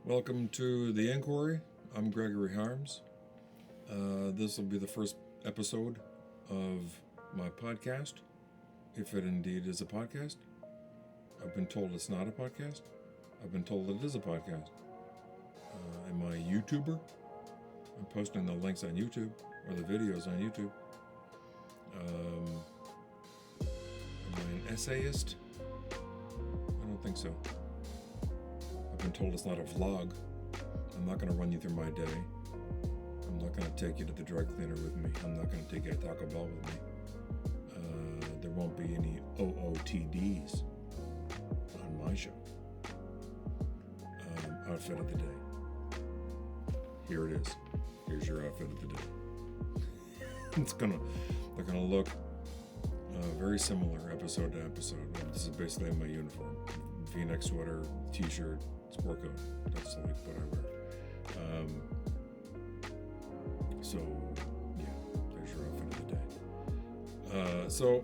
Welcome to The Inquiry. I'm Gregory Harms. This will be the first episode of my podcast, if it indeed is a podcast. I've been told it's not a podcast. I've been told it is a podcast. Am I a YouTuber? I'm posting the links on YouTube, or the videos on YouTube. Am I an essayist? I don't think so. I've been told it's not a vlog. I'm not going to run you through my day. I'm not going to take you to the dry cleaner with me. I'm not going to take you to Taco Bell with me. There won't be any OOTDs on my show. Outfit of the day. Here it is. Here's your outfit of the day. They're gonna look very similar episode to episode. This is basically my uniform: V-neck sweater, t-shirt, sport coat. That's like what I wear. So yeah, there's your outfit of the day. So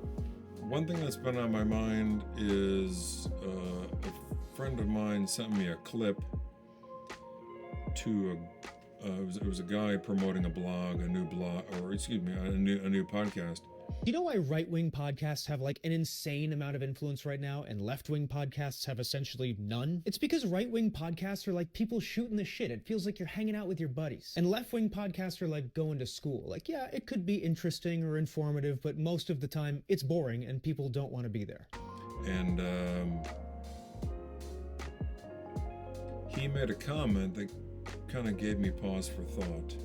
one thing that's been on my mind is a friend of mine sent me a clip to it was a guy promoting a blog, a new podcast. You know why right-wing podcasts have like an insane amount of influence right now and left-wing podcasts have essentially none? It's because right-wing podcasts are like people shooting the shit. It feels like you're hanging out with your buddies. And left-wing podcasts are like going to school. Like, yeah, it could be interesting or informative, but most of the time it's boring and people don't want to be there. And he made a comment that kind of gave me pause for thought.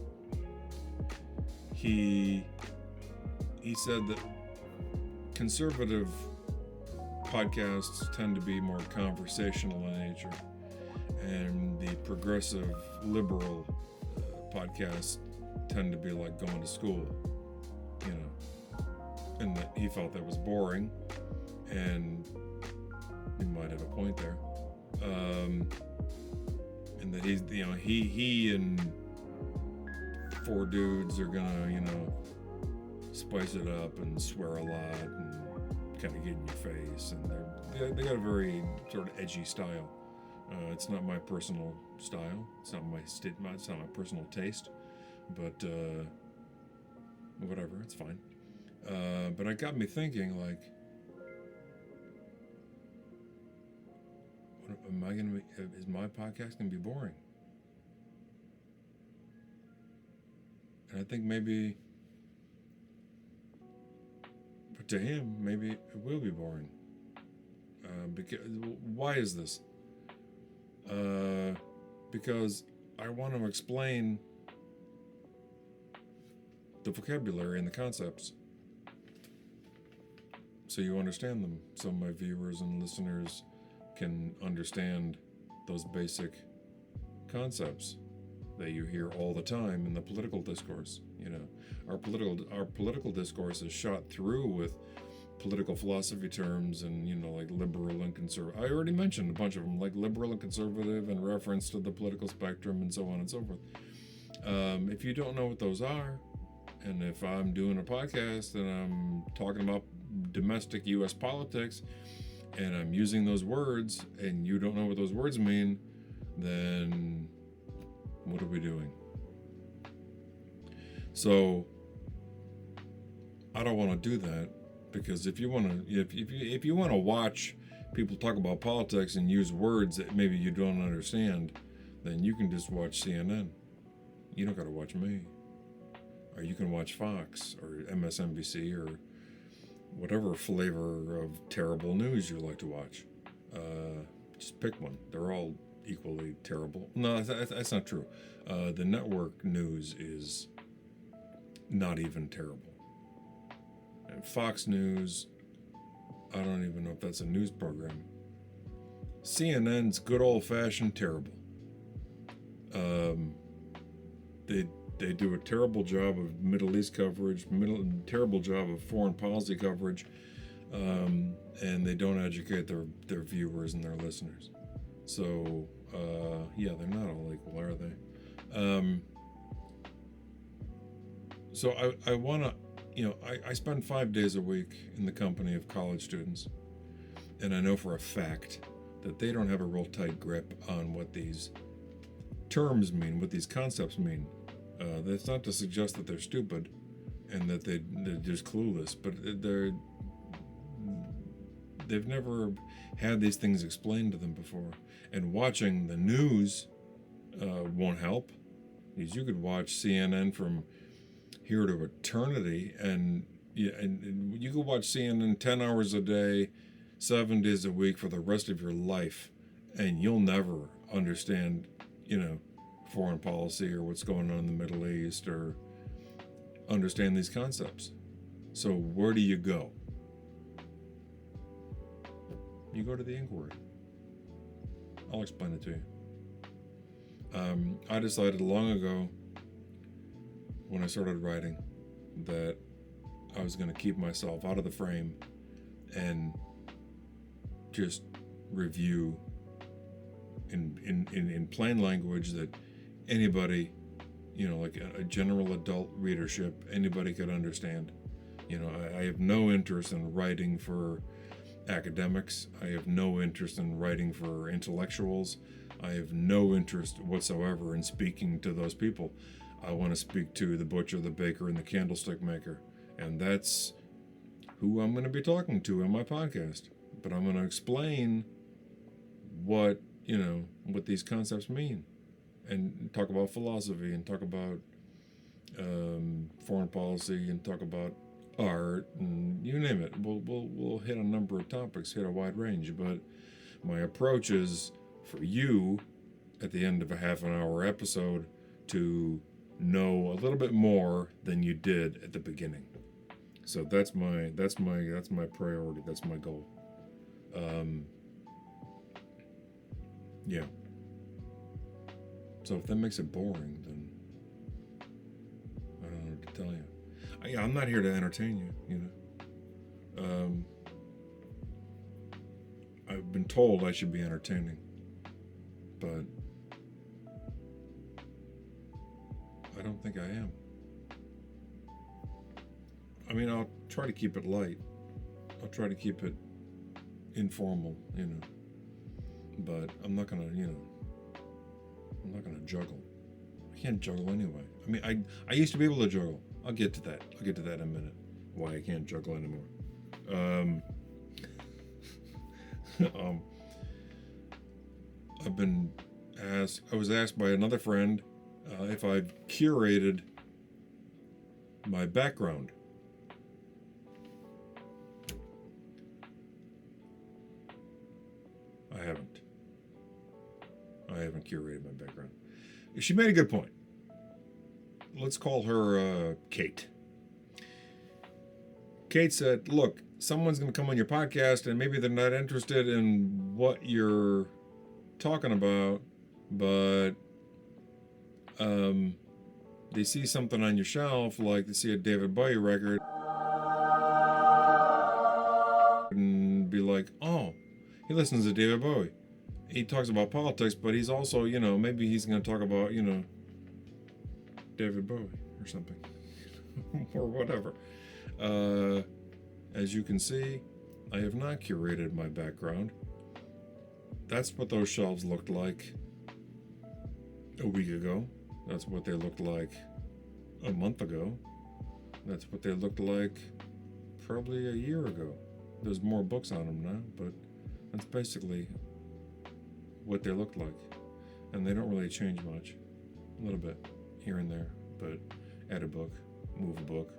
He said that conservative podcasts tend to be more conversational in nature, and the progressive liberal podcasts tend to be like going to school, you know, and that he felt that was boring, and he might have a point there. And that he and four dudes are gonna, spice it up and swear a lot and kind of get in your face, and they got a very sort of edgy style. It's not my personal style. It's not my personal taste, but whatever, it's fine. But it got me thinking, like, is my podcast gonna be boring? And I think maybe, but to him, maybe it will be boring. Because why is this? Because I want to explain the vocabulary and the concepts, so you understand them, so my viewers and listeners can understand those basic concepts that you hear all the time in the political discourse. Our political discourse is shot through with political philosophy terms and, like liberal and conservative. I already mentioned a bunch of them, like liberal and conservative in reference to the political spectrum and so on and so forth. If you don't know what those are, and if I'm doing a podcast and I'm talking about domestic U.S. politics, and I'm using those words, and you don't know what those words mean, then what are we doing? So I don't want to do that, because if you want to watch people talk about politics and use words that maybe you don't understand, then you can just watch CNN. You don't got to watch me. Or you can watch Fox or MSNBC or whatever flavor of terrible news you like to watch. Just pick one. They're all equally terrible. No, that's not true. The network news is not even terrible. And Fox News, I don't even know if that's a news program. CNN's good old-fashioned terrible. They do a terrible job of Middle East coverage, terrible job of foreign policy coverage, and they don't educate their viewers and their listeners. So, they're not all equal, are they? So I want to, I spend 5 days a week in the company of college students, and I know for a fact that they don't have a real tight grip on what these terms mean, what these concepts mean. That's not to suggest that they're stupid and that they're just clueless, but they've never had these things explained to them before. And watching the news won't help, because you could watch CNN from here to eternity, and you could watch CNN 10 hours a day, 7 days a week for the rest of your life, and you'll never understand, foreign policy or what's going on in the Middle East, or understand these concepts. So where do you go? You go to the inquiry. I'll explain it to you. I decided long ago, when I started writing, that I was going to keep myself out of the frame and just review in plain language that anybody, like a general adult readership, anybody could understand. I have no interest in writing for academics. I have no interest in writing for intellectuals. I have no interest whatsoever in speaking to those people. I want to speak to the butcher, the baker, and the candlestick maker. And that's who I'm going to be talking to in my podcast. But I'm going to explain what these concepts mean, and talk about philosophy, and talk about foreign policy, and talk about art, and you name it. We'll hit a number of topics, hit a wide range. But my approach is for you at the end of a half an hour episode to know a little bit more than you did at the beginning. So that's my priority. That's my goal. Yeah. So if that makes it boring, then I don't know what to tell you. I'm not here to entertain you. I've been told I should be entertaining, but I don't think I am. I mean, I'll try to keep it light. I'll try to keep it informal, but I'm not gonna, I'm not gonna juggle. I can't juggle anyway. I mean, I used to be able to juggle. I'll get to that in a minute. Why I can't juggle anymore. I was asked by another friend if I've curated my background. I haven't curated my background. She made a good point. Let's call her Kate. Kate said, look, someone's going to come on your podcast and maybe they're not interested in what you're talking about, but they see something on your shelf, like they see a David Bowie record, and be like, oh, he listens to David Bowie. He talks about politics, but he's also, maybe he's going to talk about, David Bowie or something, or whatever. As you can see, I have not curated my background. That's what those shelves looked like a week ago. That's what they looked like a month ago. That's what they looked like probably a year ago. There's more books on them now, but that's basically what they looked like. And they don't really change much. A little bit here and there, but add a book, move a book,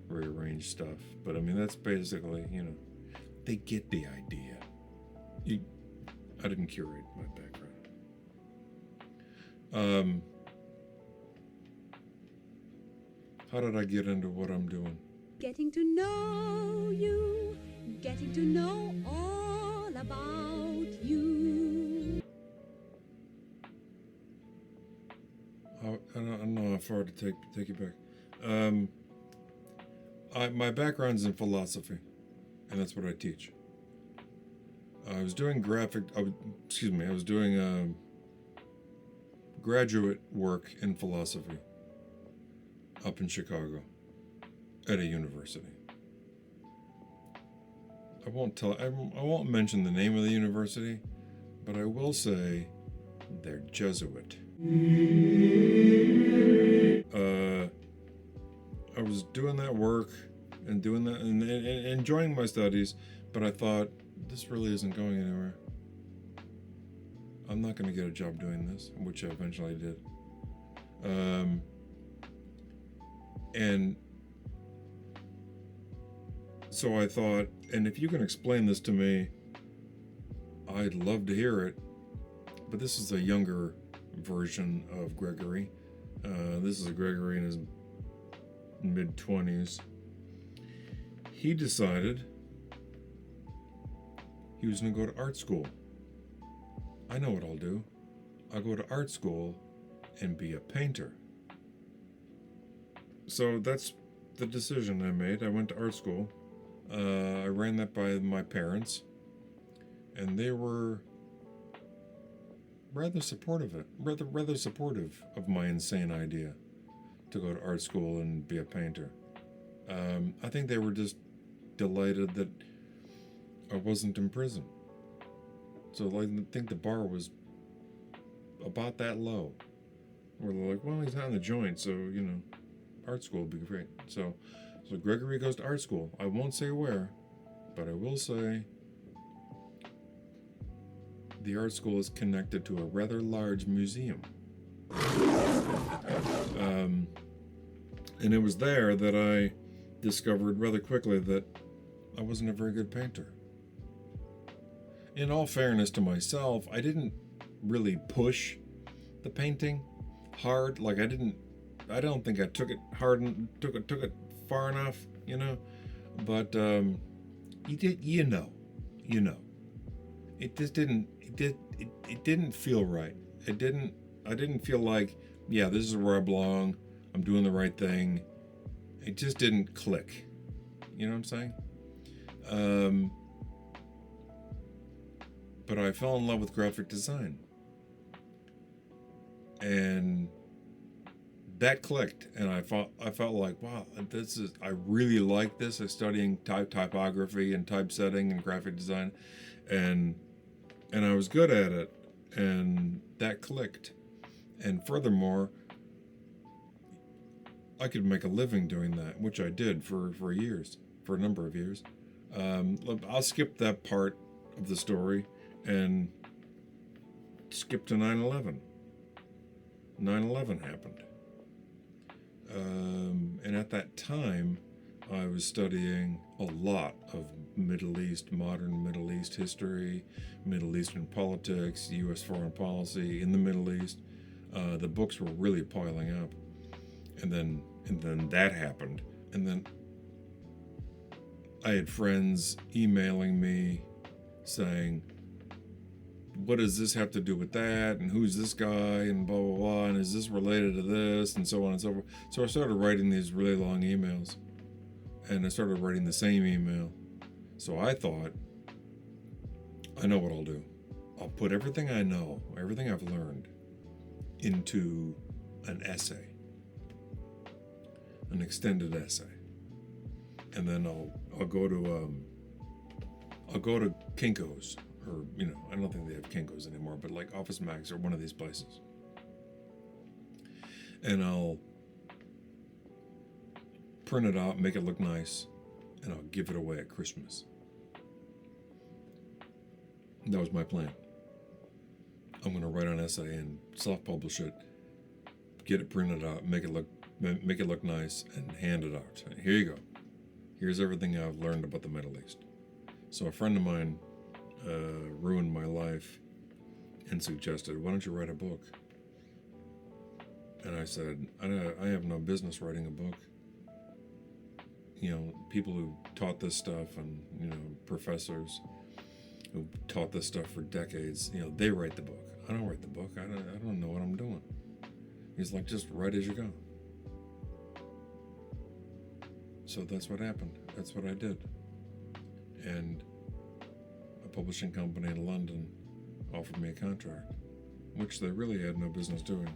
rearrange stuff. But I mean, that's basically, they get the idea. I didn't curate my background. How did I get into what I'm doing? Getting to know you, getting to know all about you. I don't know how far to take you back. My background's in philosophy, and that's what I teach. I was doing graduate work in philosophy up in Chicago at a university. I won't mention the name of the university, but I will say they're Jesuit. I was doing that work and doing that and enjoying my studies, but I thought, this really isn't going anywhere. I'm not going to get a job doing this, which I eventually did. And so I thought, and if you can explain this to me, I'd love to hear it. But this is a younger version of Gregory. This is a Gregory in his mid-20s. He decided he was going to go to art school. I know what I'll do. I'll go to art school and be a painter. So that's the decision I made. I went to art school. I ran that by my parents, and they were rather supportive of my insane idea to go to art school and be a painter. I think they were just delighted that I wasn't in prison. So I think the bar was about that low. Where they're like, well, he's not in the joint, so, art school would be great. So Gregory goes to art school. I won't say where, but I will say the art school is connected to a rather large museum. And it was there that I discovered rather quickly that I wasn't a very good painter. In all fairness to myself, I didn't really push the painting hard. Like I don't think I took it hard and took it far enough, But it just didn't feel right. I didn't feel like, yeah, this is where I belong. I'm doing the right thing. It just didn't click. You know what I'm saying? But I fell in love with graphic design. And that clicked, and I felt like, wow, I really like this. I'm studying typography and typesetting and graphic design, and I was good at it, and that clicked. And furthermore, I could make a living doing that, which I did for a number of years. I'll skip that part of the story and skip to 9/11. 9/11 happened. And at that time, I was studying a lot of modern Middle East history, Middle Eastern politics, U.S. foreign policy in the Middle East. The books were really piling up. And then that happened. And then I had friends emailing me saying, what does this have to do with that? And who's this guy? And blah, blah, blah. And is this related to this? And so on and so forth. So I started writing these really long emails. And I started writing the same email. So I thought, I know what I'll do. I'll put everything I know, everything I've learned, into an essay. An extended essay. And then I'll go to Kinko's. Or, I don't think they have Kinko's anymore, but like Office Max or one of these places. And I'll print it out, make it look nice, and I'll give it away at Christmas. That was my plan. I'm going to write an essay and self-publish it, get it printed out, make it look nice, and hand it out. Here you go. Here's everything I've learned about the Middle East. So a friend of mine ruined my life and suggested, why don't you write a book? And I said, I have no business writing a book. People who taught this stuff and, professors who taught this stuff for decades, they write the book. I don't write the book. I don't know what I'm doing. He's like, just write as you go. So that's what happened. That's what I did. And a publishing company in London offered me a contract, which they really had no business doing.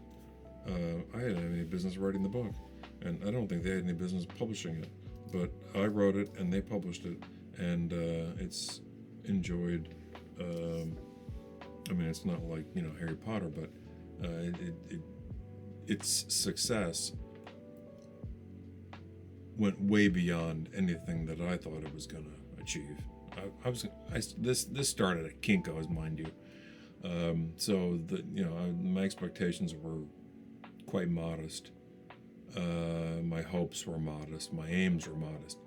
I hadn't any business writing the book, and I don't think they had any business publishing it. But I wrote it, and they published it, and it's enjoyed. It's not like Harry Potter, but Its success went way beyond anything that I thought it was going to achieve. This started at Kinko's, mind you. So my expectations were quite modest. My hopes were modest. My aims were modest.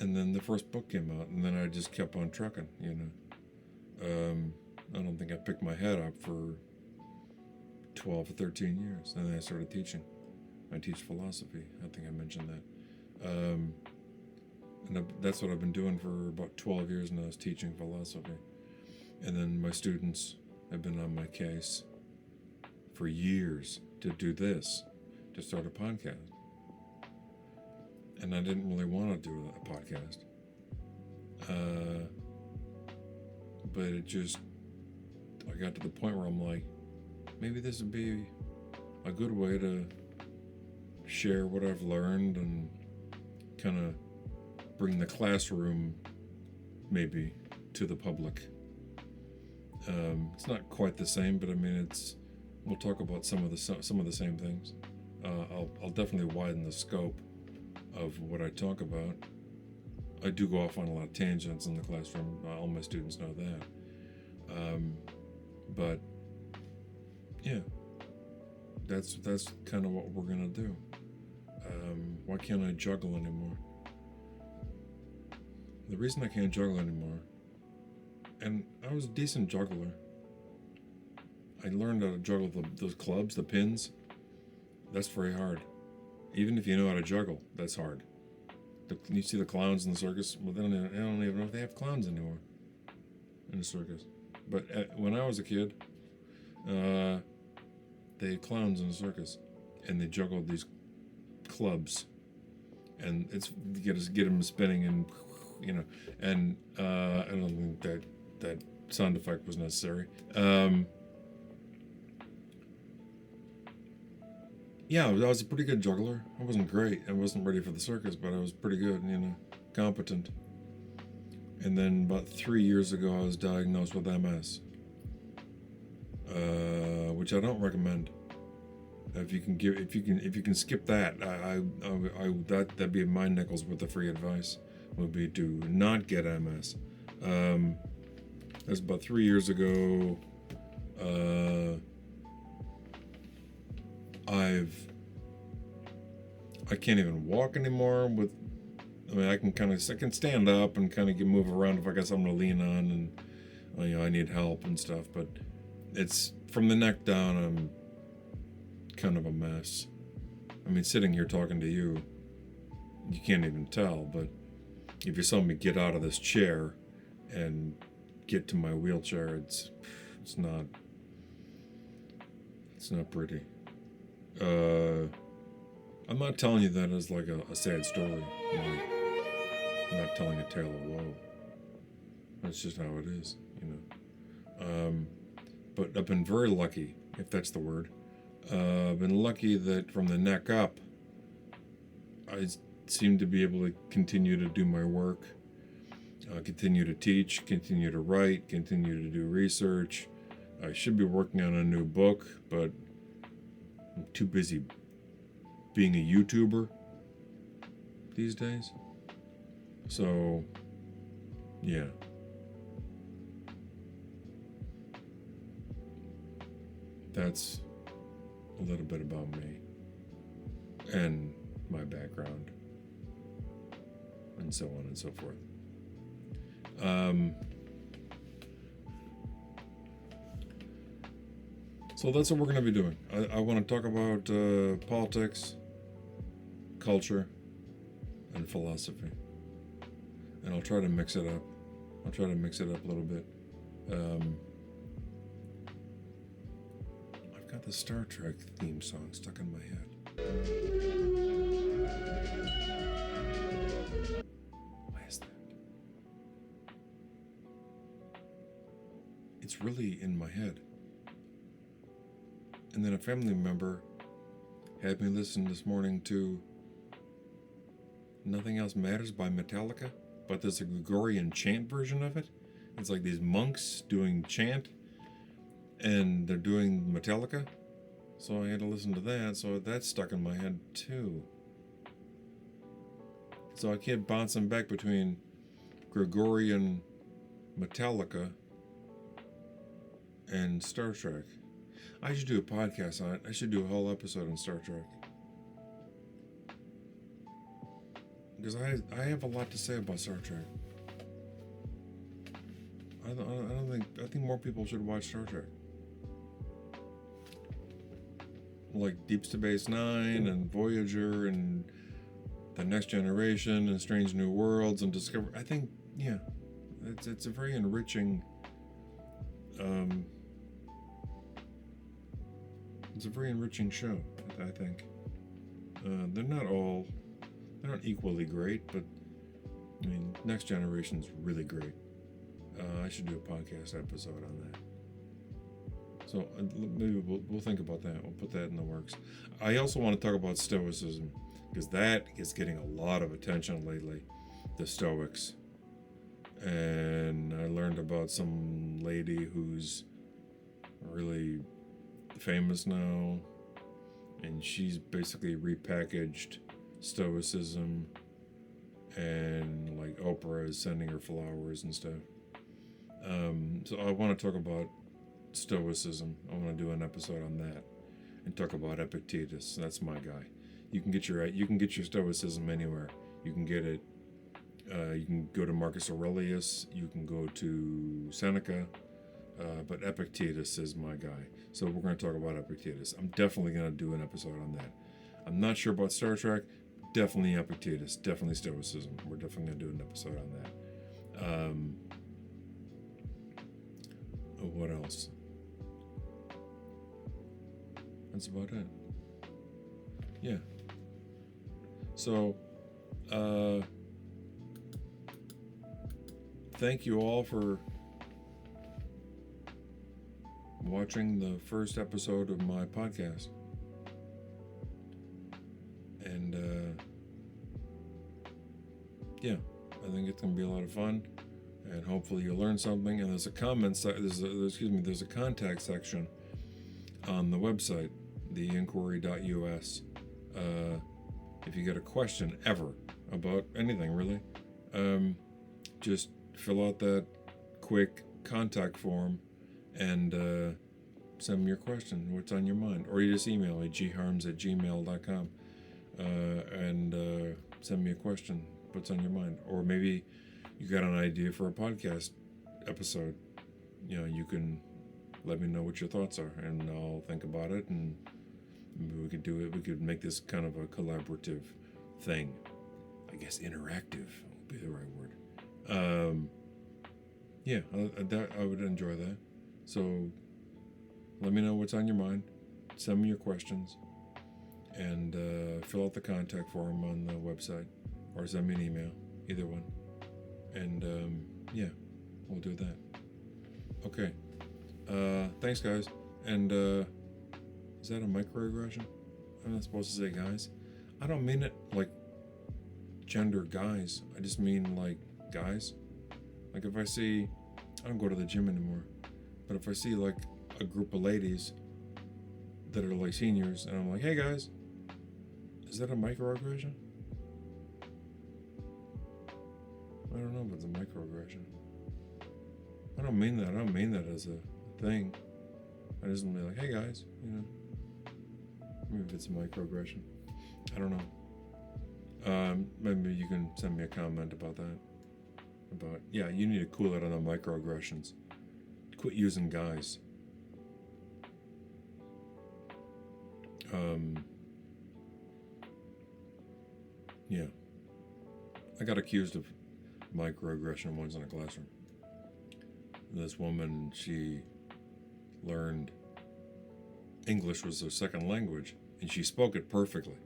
And then the first book came out, and then I just kept on trucking, I don't think I picked my head up for 12 or 13 years. And then I started teaching. I teach philosophy. I think I mentioned that. And that's what I've been doing for about 12 years now, is teaching philosophy. And then my students have been on my case for years to do this, to start a podcast. And I didn't really want to do a podcast. But it just, I got to the point where I'm like, maybe this would be a good way to share what I've learned and kind of bring the classroom maybe to the public. It's not quite the same, but I mean, we'll talk about some of the same things. I'll definitely widen the scope of what I talk about. I do go off on a lot of tangents in the classroom. All my students know that. But yeah, that's kind of what we're gonna do. Why can't I juggle anymore? The reason I can't juggle anymore, and I was a decent juggler. I learned how to juggle those clubs, the pins. That's very hard. Even if you know how to juggle, that's hard. You see the clowns in the circus? Well, I don't even know if they have clowns anymore in the circus. But when I was a kid, they had clowns in the circus, and they juggled these clubs, and it's get them spinning, and and I don't think that sound effect was necessary. Yeah, I was a pretty good juggler. I wasn't great. I wasn't ready for the circus, but I was pretty good, competent. And then about 3 years ago, I was diagnosed with MS, which I don't recommend. If you can skip that, that'd be my nickels worth of free advice. Would be to not get MS. That's about 3 years ago. I can't even walk anymore. I can stand up and kind of move around if I got something to lean on, and I need help and stuff. But it's from the neck down. I'm kind of a mess. I mean, sitting here talking to you, you can't even tell. But if you saw me get out of this chair and get to my wheelchair, it's not pretty. I'm not telling you that as like a sad story. I'm not telling a tale of woe. That's just how it is, But I've been very lucky, if that's the word. I've been lucky that from the neck up, I seem to be able to continue to do my work, continue to teach, continue to write, continue to do research. I should be working on a new book, but I'm too busy being a YouTuber these days. So, yeah. That's a little bit about me and my background and so on and so forth. So that's what we're going to be doing. I want to talk about politics, culture, and philosophy. And I'll try to mix it up. a little bit. I've got the Star Trek theme song stuck in my head. Why is that? It's really in my head. And then a family member had me listen this morning to Nothing Else Matters by Metallica, but there's a Gregorian chant version of it. It's like these monks doing chant, and they're doing Metallica, so I had to listen to that. So that's stuck in my head too. So I kept bouncing back between Gregorian Metallica and Star Trek. I should do a podcast on it. I should do a whole episode on Star Trek. Because I have a lot to say about Star Trek. I think more people should watch Star Trek. Like Deep Space Nine and Voyager and The Next Generation and Strange New Worlds and Discovery. I think, yeah, it's a very enriching. It's a very enriching show, I think. They're not equally great, but I mean, Next Generation's really great. I should do a podcast episode on that. So maybe we'll think about that. We'll put that in the works. I also want to talk about Stoicism, because that is getting a lot of attention lately, the Stoics. And I learned about some lady who's really famous now, and she's basically repackaged Stoicism, and like Oprah is sending her flowers and stuff. So I want to talk about Stoicism. I want to do an episode on that and talk about Epictetus. That's my guy. You can get your Stoicism anywhere. You can get it. You can go to Marcus Aurelius. You can go to Seneca. But Epictetus is my guy. So we're going to talk about Epictetus. I'm definitely going to do an episode on that. I'm not sure about Star Trek. Definitely Epictetus. Definitely Stoicism. We're definitely going to do an episode on that. What else? That's about it. Yeah. So, thank you all for watching the first episode of my podcast. And, yeah, I think it's going to be a lot of fun. And hopefully you'll learn something. And there's a there's a contact section on the website, theinquiry.us. If you get a question ever about anything really, just fill out that quick contact form and send me your question, what's on your mind. Or you just email me, gharms@gmail.com, and send me a question, what's on your mind. Or maybe you got an idea for a podcast episode. You can let me know what your thoughts are, and I'll think about it, and maybe we could do it. We could make this kind of a collaborative thing. I guess interactive would be the right word. Yeah, I would enjoy that. So let me know what's on your mind. Send me your questions, and fill out the contact form on the website, or send me an email. Either one. And yeah, we'll do that. Okay. Thanks, guys. And is that a microaggression? I'm not supposed to say guys. I don't mean it like gender guys. I just mean like guys. Like if I see, I don't go to the gym anymore, but if I see like a group of ladies that are like seniors, and I'm like, hey guys, is that a microaggression? I don't know if it's a microaggression. I don't mean that. I don't mean that as a thing. I just be like, hey guys, maybe if it's a microaggression. I don't know. Maybe you can send me a comment about that. You need to cool it on the microaggressions. Quit using guys. Yeah. I got accused of microaggression once in a classroom. This woman, she learned English was her second language, and she spoke it perfectly.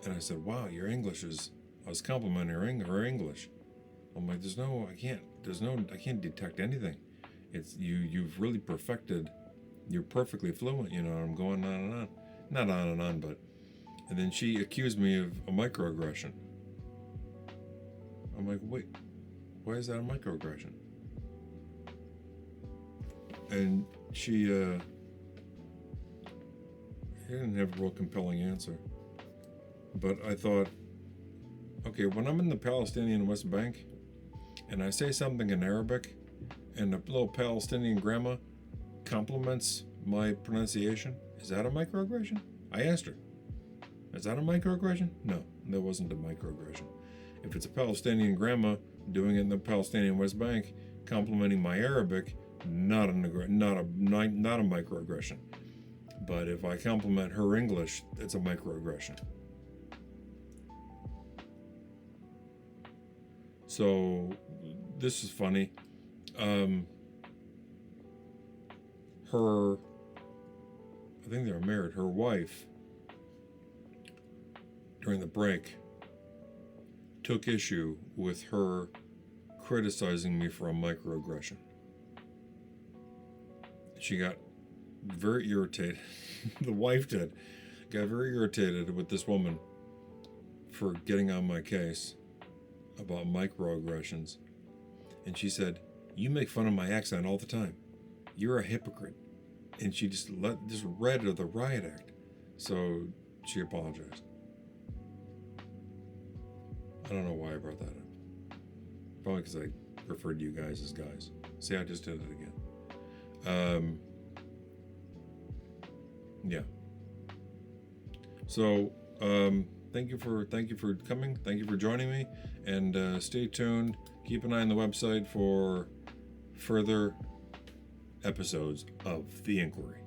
And I said, wow, your English is, I was complimenting her English. I'm like, I can't detect anything. It's you've really perfected, you're perfectly fluent, I'm going on and on. Not on and on, but, and then she accused me of a microaggression. I'm like, wait, why is that a microaggression? And she didn't have a real compelling answer. But I thought, okay, when I'm in the Palestinian West Bank and I say something in Arabic and a little Palestinian grandma compliments my pronunciation, is that a microaggression? I asked her, is that a microaggression? No, that wasn't a microaggression. If it's a Palestinian grandma doing it in the Palestinian West Bank, complimenting my Arabic, not a microaggression. But if I compliment her English, it's a microaggression. So this is funny. I think they were married. Her wife, during the break, took issue with her criticizing me for a microaggression. She got very irritated. The wife got very irritated with this woman for getting on my case about microaggressions. And she said, "You make fun of my accent all the time. You're a hypocrite." And she just read of the riot act. So she apologized. I don't know why I brought that up. Probably because I referred to you guys as guys. See, I just did it again. Yeah. So, thank you for coming. Thank you for joining me, and stay tuned. Keep an eye on the website for further episodes of The Inquiry.